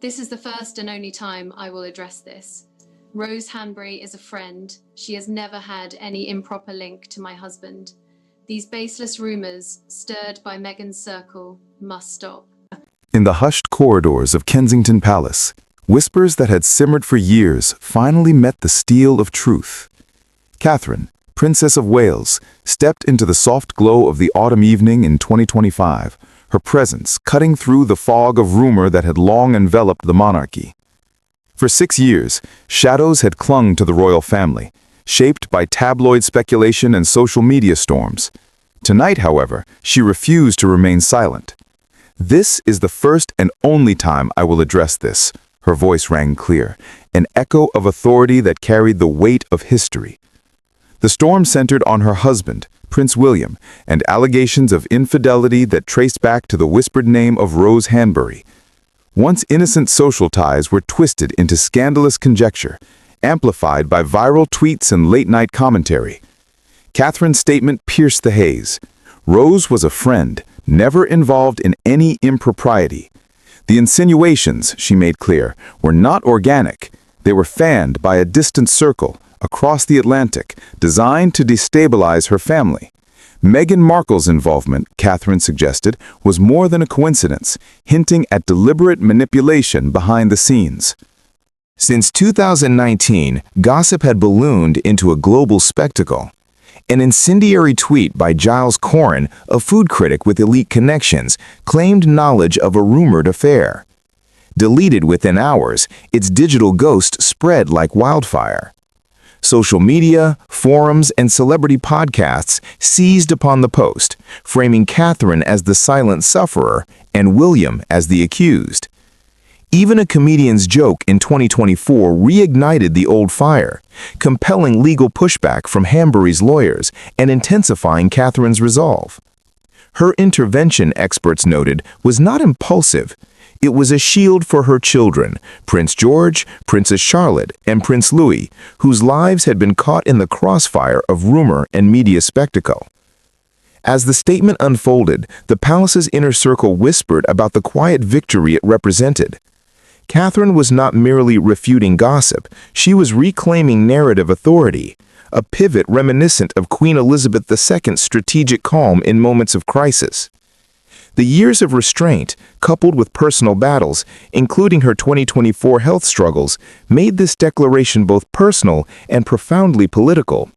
This is the first and only time I will address this. Rose Hanbury is a friend. She has never had any improper link to my husband. These baseless rumors, stirred by Meghan's circle, must stop. In the hushed corridors of Kensington Palace, whispers that had simmered for years finally met the steel of truth. Catherine, Princess of Wales, stepped into the soft glow of the autumn evening in 2025, her presence cutting through the fog of rumor that had long enveloped the monarchy. For 6 years, shadows had clung to the royal family, shaped by tabloid speculation and social media storms. Tonight, however, she refused to remain silent. "This is the first and only time I will address this," her voice rang clear, an echo of authority that carried the weight of history. The storm centered on her husband, Prince William, and allegations of infidelity that traced back to the whispered name of Rose Hanbury. Once innocent social ties were twisted into scandalous conjecture, amplified by viral tweets and late-night commentary. Catherine's statement pierced the haze. Rose was a friend, never involved in any impropriety. The insinuations, she made clear, were not organic. They were fanned by a distant circle across the Atlantic, designed to destabilize her family. Meghan Markle's involvement, Catherine suggested, was more than a coincidence, hinting at deliberate manipulation behind the scenes. Since 2019, gossip had ballooned into a global spectacle. An incendiary tweet by Giles Corrin, a food critic with elite connections, claimed knowledge of a rumored affair. Deleted within hours, its digital ghost spread like wildfire. Social media, forums, and celebrity podcasts seized upon the post, framing Catherine as the silent sufferer and William as the accused. Even a comedian's joke in 2024 reignited the old fire, compelling legal pushback from Hanbury's lawyers and intensifying Catherine's resolve. Her intervention, experts noted, was not impulsive. It was a shield for her children, Prince George, Princess Charlotte, and Prince Louis, whose lives had been caught in the crossfire of rumor and media spectacle. As the statement unfolded, the palace's inner circle whispered about the quiet victory it represented. Catherine was not merely refuting gossip, she was reclaiming narrative authority, a pivot reminiscent of Queen Elizabeth II's strategic calm in moments of crisis. The years of restraint, coupled with personal battles, including her 2024 health struggles, made this declaration both personal and profoundly political.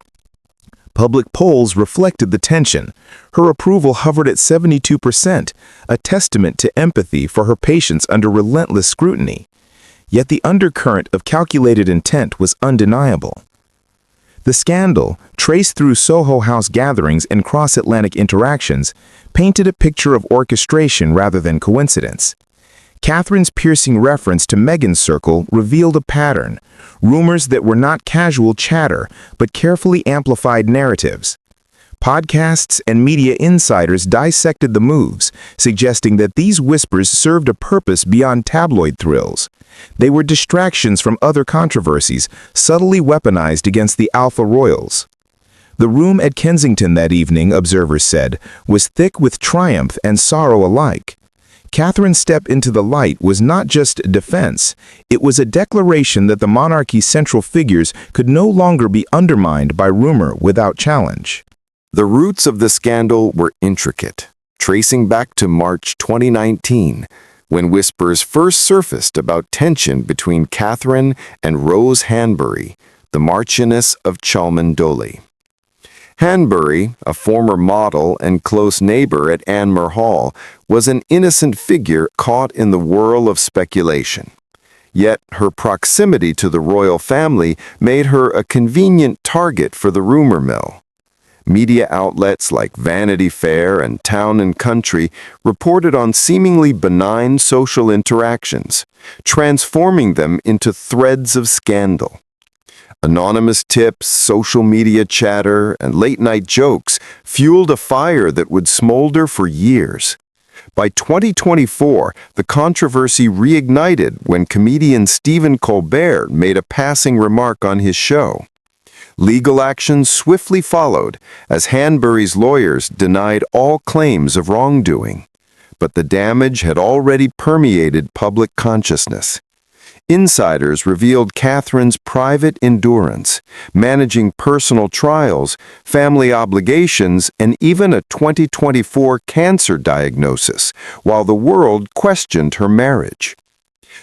Public polls reflected the tension. Her approval hovered at 72%, a testament to empathy for her patients under relentless scrutiny. Yet the undercurrent of calculated intent was undeniable. The scandal, traced through Soho House gatherings and cross-Atlantic interactions, painted a picture of orchestration rather than coincidence. Catherine's piercing reference to Meghan's circle revealed a pattern, rumors that were not casual chatter, but carefully amplified narratives. Podcasts and media insiders dissected the moves, suggesting that these whispers served a purpose beyond tabloid thrills. They were distractions from other controversies, subtly weaponized against the Alpha Royals. The room at Kensington that evening, observers said, was thick with triumph and sorrow alike. Catherine's step into the light was not just defense, it was a declaration that the monarchy's central figures could no longer be undermined by rumor without challenge. The roots of the scandal were intricate, tracing back to March 2019, when whispers first surfaced about tension between Catherine and Rose Hanbury, the Marchioness of Cholmondeley. Hanbury, a former model and close neighbor at Anmer Hall, was an innocent figure caught in the whirl of speculation. Yet her proximity to the royal family made her a convenient target for the rumor mill. Media outlets like Vanity Fair and Town and Country reported on seemingly benign social interactions, transforming them into threads of scandal. Anonymous tips, social media chatter, and late-night jokes fueled a fire that would smolder for years. By 2024, the controversy reignited when comedian Stephen Colbert made a passing remark on his show. Legal action swiftly followed as Hanbury's lawyers denied all claims of wrongdoing. but the damage had already permeated public consciousness. Insiders revealed Catherine's private endurance, managing personal trials, family obligations, and even a 2024 cancer diagnosis, while the world questioned her marriage.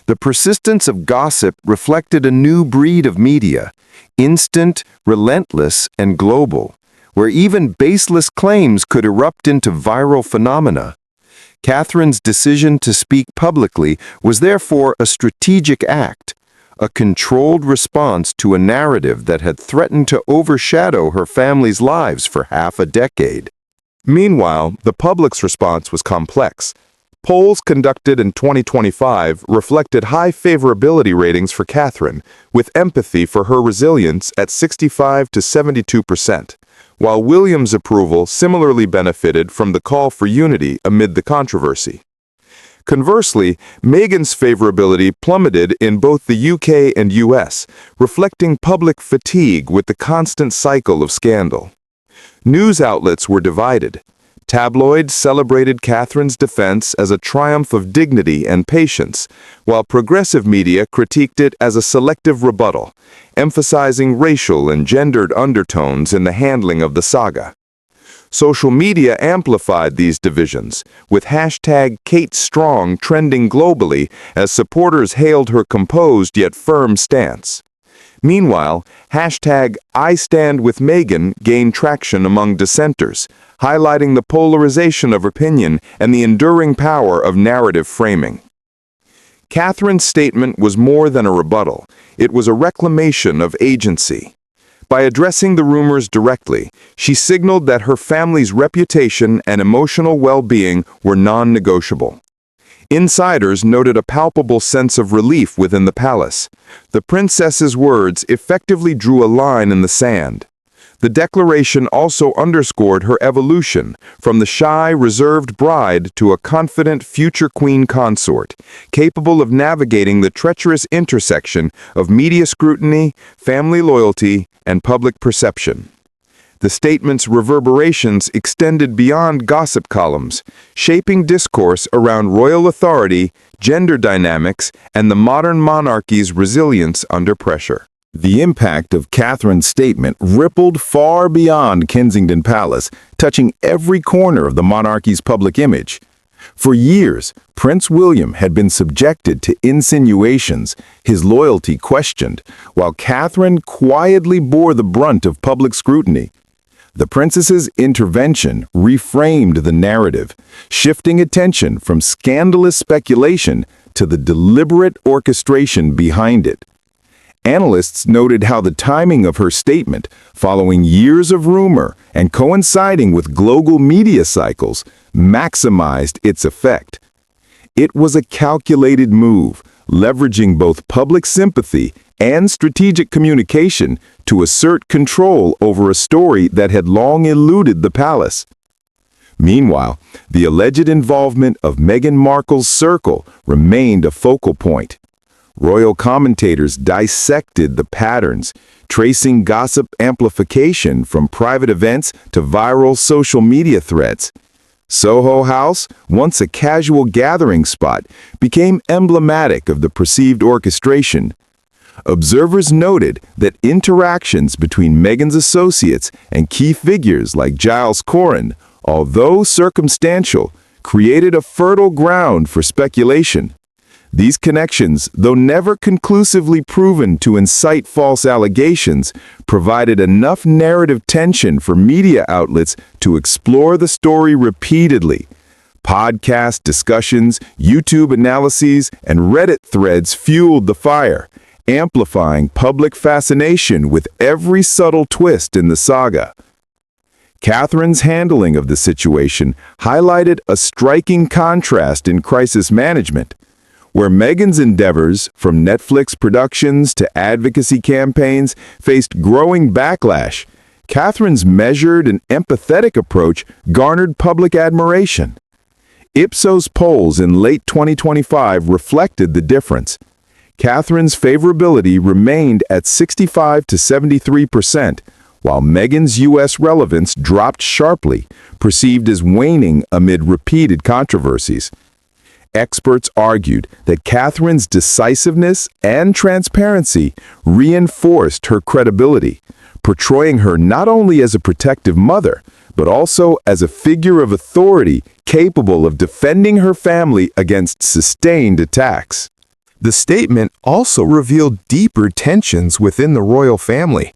The persistence of gossip reflected a new breed of media, instant, relentless, and global, where even baseless claims could erupt into viral phenomena. Catherine's decision to speak publicly was therefore a strategic act, a controlled response to a narrative that had threatened to overshadow her family's lives for half a decade. Meanwhile, the public's response was complex. Polls conducted in 2025 reflected high favorability ratings for Catherine, with empathy for her resilience at 65 to 72%, while William's approval similarly benefited from the call for unity amid the controversy. Conversely, Meghan's favorability plummeted in both the UK and US, reflecting public fatigue with the constant cycle of scandal. News outlets were divided. Tabloids celebrated Catherine's defense as a triumph of dignity and patience, while progressive media critiqued it as a selective rebuttal, emphasizing racial and gendered undertones in the handling of the saga. Social media amplified these divisions, with hashtag #KateStrong trending globally as supporters hailed her composed yet firm stance. Meanwhile, hashtag #IStandWithMeghan gained traction among dissenters, highlighting the polarization of opinion and the enduring power of narrative framing. Catherine's statement was more than a rebuttal. It was a reclamation of agency. By addressing the rumors directly, she signaled that her family's reputation and emotional well-being were non-negotiable. Insiders noted a palpable sense of relief within the palace. The princess's words effectively drew a line in the sand. The declaration also underscored her evolution from the shy, reserved bride to a confident future queen consort, capable of navigating the treacherous intersection of media scrutiny, family loyalty, and public perception. The statement's reverberations extended beyond gossip columns, shaping discourse around royal authority, gender dynamics, and the modern monarchy's resilience under pressure. The impact of Catherine's statement rippled far beyond Kensington Palace, touching every corner of the monarchy's public image. For years, Prince William had been subjected to insinuations, his loyalty questioned, while Catherine quietly bore the brunt of public scrutiny. The princess's intervention reframed the narrative, shifting attention from scandalous speculation to the deliberate orchestration behind it. Analysts noted how the timing of her statement, following years of rumor and coinciding with global media cycles, maximized its effect. It was a calculated move, leveraging both public sympathy and strategic communication to assert control over a story that had long eluded the palace. Meanwhile, the alleged involvement of Meghan Markle's circle remained a focal point. Royal commentators dissected the patterns, tracing gossip amplification from private events to viral social media threads. Soho House, once a casual gathering spot, became emblematic of the perceived orchestration. Observers noted that interactions between Meghan's associates and key figures like Giles Corran, although circumstantial, created a fertile ground for speculation. These connections, though never conclusively proven to incite false allegations, provided enough narrative tension for media outlets to explore the story repeatedly. Podcast discussions, YouTube analyses, and Reddit threads fueled the fire, amplifying public fascination with every subtle twist in the saga. Catherine's handling of the situation highlighted a striking contrast in crisis management. Where Meghan's endeavors, from Netflix productions to advocacy campaigns, faced growing backlash, Catherine's measured and empathetic approach garnered public admiration. Ipsos polls in late 2025 reflected the difference. Catherine's favorability remained at 65 to 73%, while Meghan's U.S. relevance dropped sharply, perceived as waning amid repeated controversies. Experts argued that Catherine's decisiveness and transparency reinforced her credibility, portraying her not only as a protective mother, but also as a figure of authority capable of defending her family against sustained attacks. The statement also revealed deeper tensions within the royal family.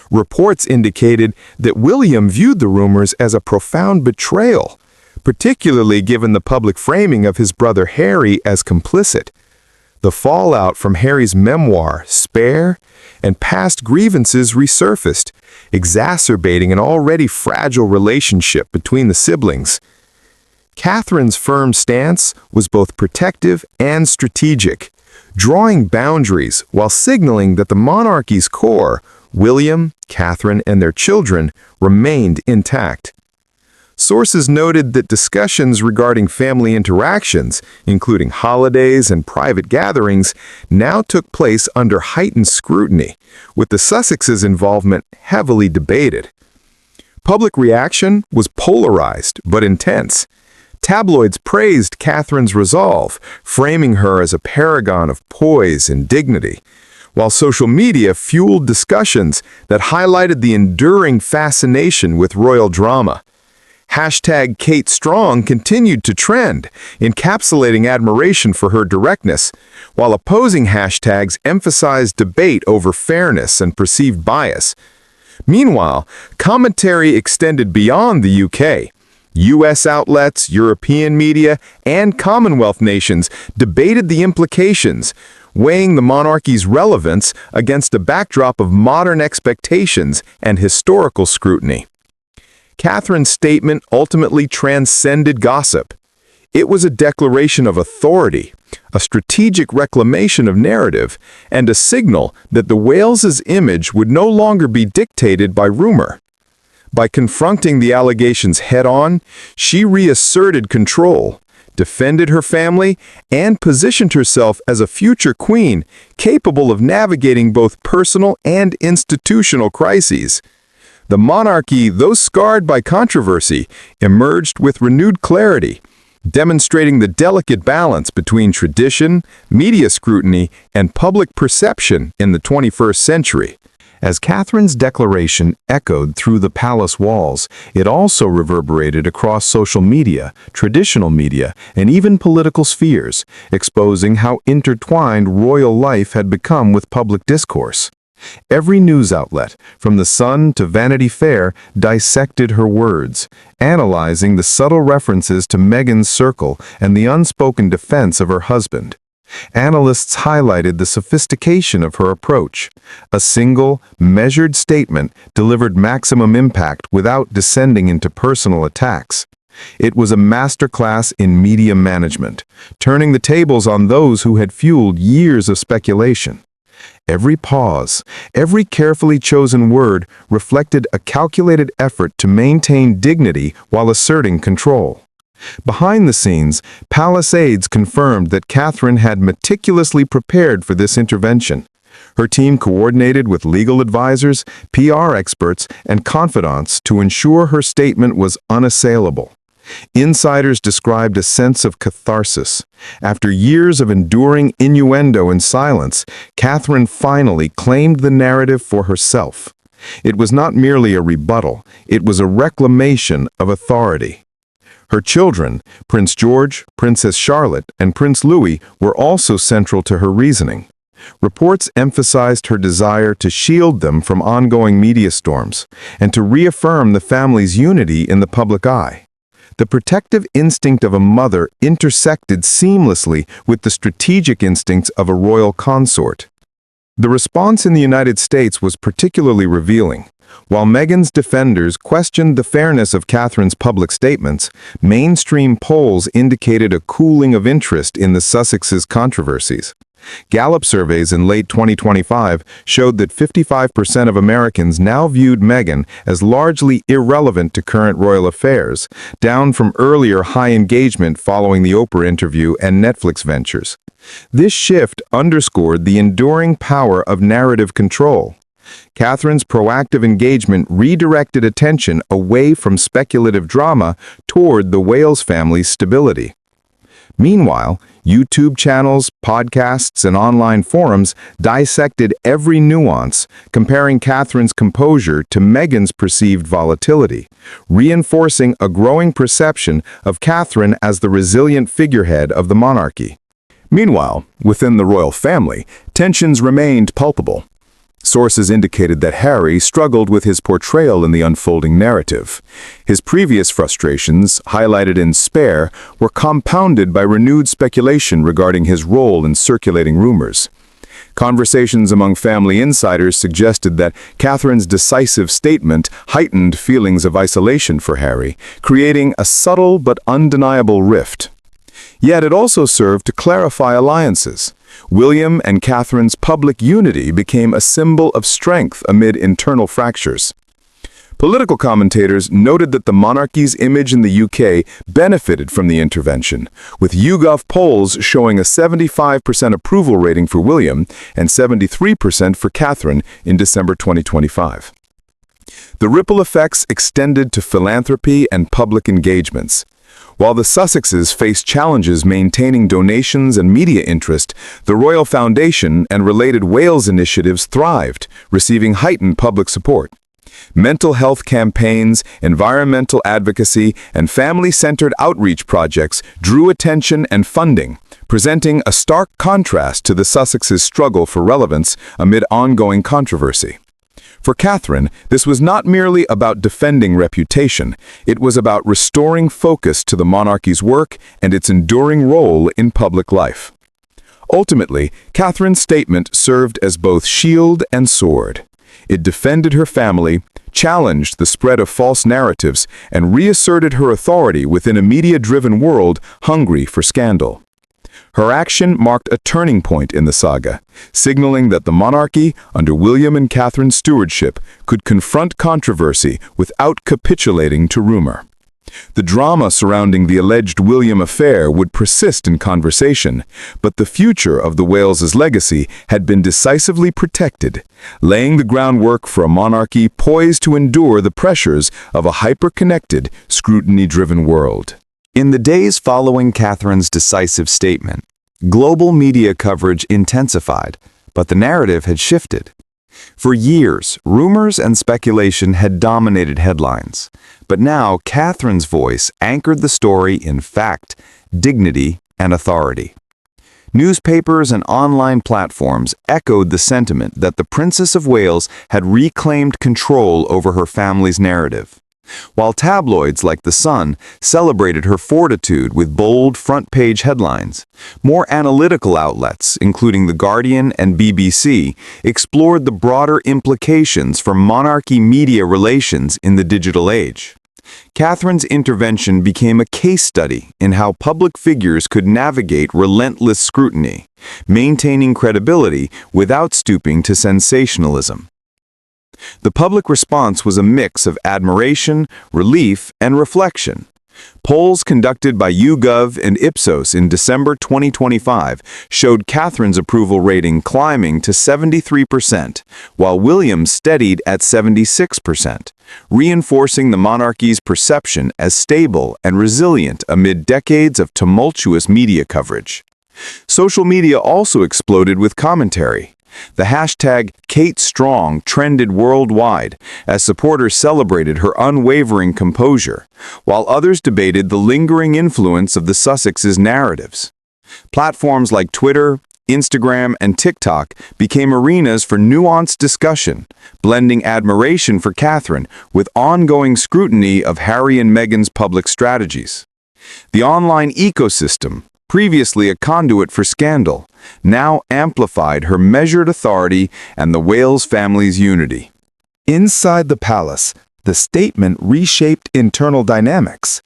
Reports indicated that William viewed the rumors as a profound betrayal, particularly given the public framing of his brother Harry as complicit. The fallout from Harry's memoir, Spare, and past grievances resurfaced, exacerbating an already fragile relationship between the siblings. Catherine's firm stance was both protective and strategic, drawing boundaries while signaling that the monarchy's core, William, Catherine, and their children, remained intact. Sources noted that discussions regarding family interactions, including holidays and private gatherings, now took place under heightened scrutiny, with the Sussexes' involvement heavily debated. Public reaction was polarized but intense. Tabloids praised Catherine's resolve, framing her as a paragon of poise and dignity, while social media fueled discussions that highlighted the enduring fascination with royal drama. Hashtag Kate Strong continued to trend, encapsulating admiration for her directness, while opposing hashtags emphasized debate over fairness and perceived bias. Meanwhile, commentary extended beyond the UK. U.S. outlets, European media, and Commonwealth nations debated the implications, weighing the monarchy's relevance against a backdrop of modern expectations and historical scrutiny. Catherine's statement ultimately transcended gossip. It was a declaration of authority, a strategic reclamation of narrative, and a signal that the Wales's image would no longer be dictated by rumor. By confronting the allegations head-on, she reasserted control, defended her family, and positioned herself as a future queen capable of navigating both personal and institutional crises. The monarchy, though scarred by controversy, emerged with renewed clarity, demonstrating the delicate balance between tradition, media scrutiny, and public perception in the 21st century. As Catherine's declaration echoed through the palace walls, it also reverberated across social media, traditional media, and even political spheres, exposing how intertwined royal life had become with public discourse. Every news outlet, from The Sun to Vanity Fair, dissected her words, analyzing the subtle references to Meghan's circle and the unspoken defense of her husband. Analysts highlighted the sophistication of her approach. A single, measured statement delivered maximum impact without descending into personal attacks. It was a masterclass in media management, turning the tables on those who had fueled years of speculation. Every pause, every carefully chosen word reflected a calculated effort to maintain dignity while asserting control. Behind the scenes, palace aides confirmed that Catherine had meticulously prepared for this intervention. Her team coordinated with legal advisors, PR experts, and confidants to ensure her statement was unassailable. Insiders described a sense of catharsis. After years of enduring innuendo and silence, Catherine finally claimed the narrative for herself. It was not merely a rebuttal, it was a reclamation of authority. Her children, Prince George, Princess Charlotte, and Prince Louis, were also central to her reasoning. Reports emphasized her desire to shield them from ongoing media storms and to reaffirm the family's unity in the public eye. The protective instinct of a mother intersected seamlessly with the strategic instincts of a royal consort. The response in the United States was particularly revealing. While Meghan's defenders questioned the fairness of Catherine's public statements, mainstream polls indicated a cooling of interest in the Sussexes' controversies. Gallup surveys in late 2025 showed that 55% of Americans now viewed Meghan as largely irrelevant to current royal affairs, down from earlier high engagement following the Oprah interview and Netflix ventures. This shift underscored the enduring power of narrative control. Catherine's proactive engagement redirected attention away from speculative drama toward the Wales family's stability. Meanwhile, YouTube channels, podcasts, and online forums dissected every nuance, comparing Catherine's composure to Meghan's perceived volatility, reinforcing a growing perception of Catherine as the resilient figurehead of the monarchy. Meanwhile, within the royal family, tensions remained palpable. Sources indicated that Harry struggled with his portrayal in the unfolding narrative. His previous frustrations, highlighted in Spare, were compounded by renewed speculation regarding his role in circulating rumors. Conversations among family insiders suggested that Catherine's decisive statement heightened feelings of isolation for Harry, creating a subtle but undeniable rift. Yet it also served to clarify alliances. William and Catherine's public unity became a symbol of strength amid internal fractures. Political commentators noted that the monarchy's image in the UK benefited from the intervention, with YouGov polls showing a 75% approval rating for William and 73% for Catherine in December 2025. The ripple effects extended to philanthropy and public engagements. While the Sussexes faced challenges maintaining donations and media interest, the Royal Foundation and related Wales initiatives thrived, receiving heightened public support. Mental health campaigns, environmental advocacy, and family-centered outreach projects drew attention and funding, presenting a stark contrast to the Sussexes' struggle for relevance amid ongoing controversy. For Catherine, this was not merely about defending reputation, it was about restoring focus to the monarchy's work and its enduring role in public life. Ultimately, Catherine's statement served as both shield and sword. It defended her family, challenged the spread of false narratives, and reasserted her authority within a media-driven world hungry for scandal. Her action marked a turning point in the saga, signaling that the monarchy, under William and Catherine's stewardship, could confront controversy without capitulating to rumor. The drama surrounding the alleged William affair would persist in conversation, but the future of the Wales's legacy had been decisively protected, laying the groundwork for a monarchy poised to endure the pressures of a hyper-connected, scrutiny-driven world. In the days following Catherine's decisive statement, global media coverage intensified, but the narrative had shifted. For years, rumors and speculation had dominated headlines, but now Catherine's voice anchored the story in fact, dignity, and authority. Newspapers and online platforms echoed the sentiment that the Princess of Wales had reclaimed control over her family's narrative. While tabloids like The Sun celebrated her fortitude with bold front-page headlines, more analytical outlets, including The Guardian and BBC, explored the broader implications for monarchy media relations in the digital age. Catherine's intervention became a case study in how public figures could navigate relentless scrutiny, maintaining credibility without stooping to sensationalism. The public response was a mix of admiration, relief, and reflection. Polls conducted by YouGov and Ipsos in December 2025 showed Catherine's approval rating climbing to 73%, while William's steadied at 76%, reinforcing the monarchy's perception as stable and resilient amid decades of tumultuous media coverage. Social media also exploded with commentary. The hashtag #KateStrong trended worldwide as supporters celebrated her unwavering composure, while others debated the lingering influence of the Sussexes' narratives. Platforms like Twitter, Instagram, and TikTok became arenas for nuanced discussion, blending admiration for Catherine with ongoing scrutiny of Harry and Meghan's public strategies. The online ecosystem, previously a conduit for scandal, now amplified her measured authority and the Wales family's unity. Inside the palace, the statement reshaped internal dynamics.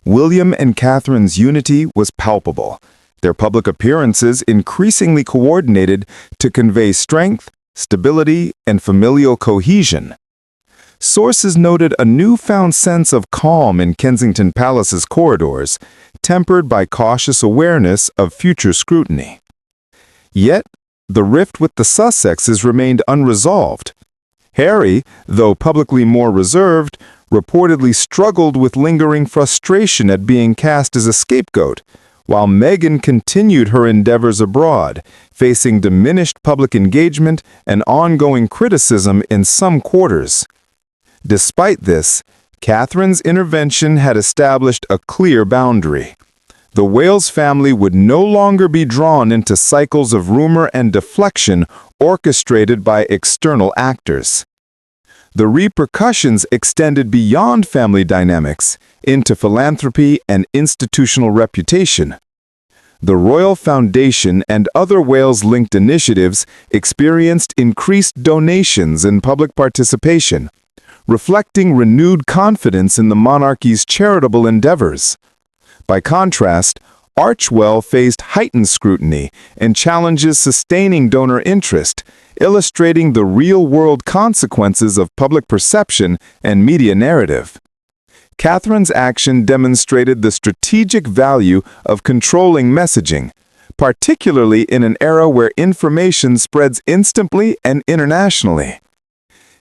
William and Catherine's unity was palpable, their public appearances increasingly coordinated to convey strength, stability, and familial cohesion. Sources noted a newfound sense of calm in Kensington Palace's corridors, tempered by cautious awareness of future scrutiny. Yet, the rift with the Sussexes remained unresolved. Harry, though publicly more reserved, reportedly struggled with lingering frustration at being cast as a scapegoat, while Meghan continued her endeavors abroad, facing diminished public engagement and ongoing criticism in some quarters. Despite this, Catherine's intervention had established a clear boundary. The Wales family would no longer be drawn into cycles of rumor and deflection orchestrated by external actors. The repercussions extended beyond family dynamics into philanthropy and institutional reputation. The Royal Foundation and other Wales-linked initiatives experienced increased donations and public participation, reflecting renewed confidence in the monarchy's charitable endeavors. By contrast, Archewell faced heightened scrutiny and challenges sustaining donor interest, illustrating the real-world consequences of public perception and media narrative. Catherine's action demonstrated the strategic value of controlling messaging, particularly in an era where information spreads instantly and internationally.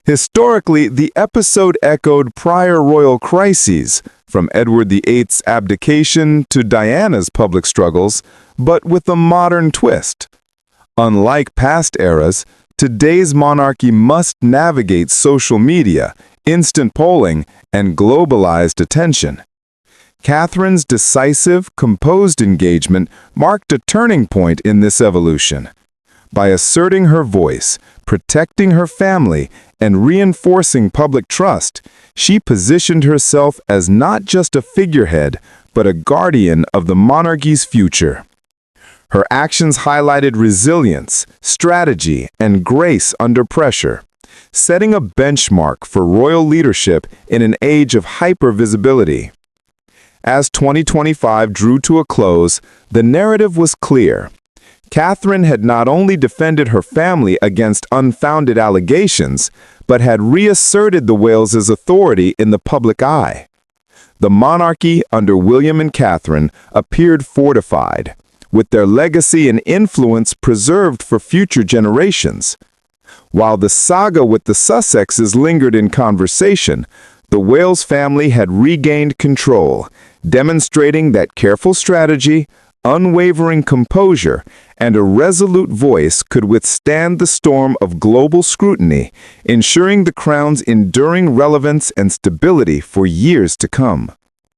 Historically, the episode echoed prior royal crises, from Edward VIII's abdication to Diana's public struggles, but with a modern twist. Unlike past eras, today's monarchy must navigate social media, instant polling, and globalized attention. Catherine's decisive, composed engagement marked a turning point in this evolution. By asserting her voice, protecting her family, and reinforcing public trust, she positioned herself as not just a figurehead, but a guardian of the monarchy's future. Her actions highlighted resilience, strategy, and grace under pressure, setting a benchmark for royal leadership in an age of hyper-visibility. As 2025 drew to a close, the narrative was clear. Catherine had not only defended her family against unfounded allegations, but had reasserted the Wales's authority in the public eye. The monarchy under William and Catherine appeared fortified, with their legacy and influence preserved for future generations. While the saga with the Sussexes lingered in conversation, the Wales family had regained control, demonstrating that careful strategy, unwavering composure, and a resolute voice could withstand the storm of global scrutiny, ensuring the crown's enduring relevance and stability for years to come.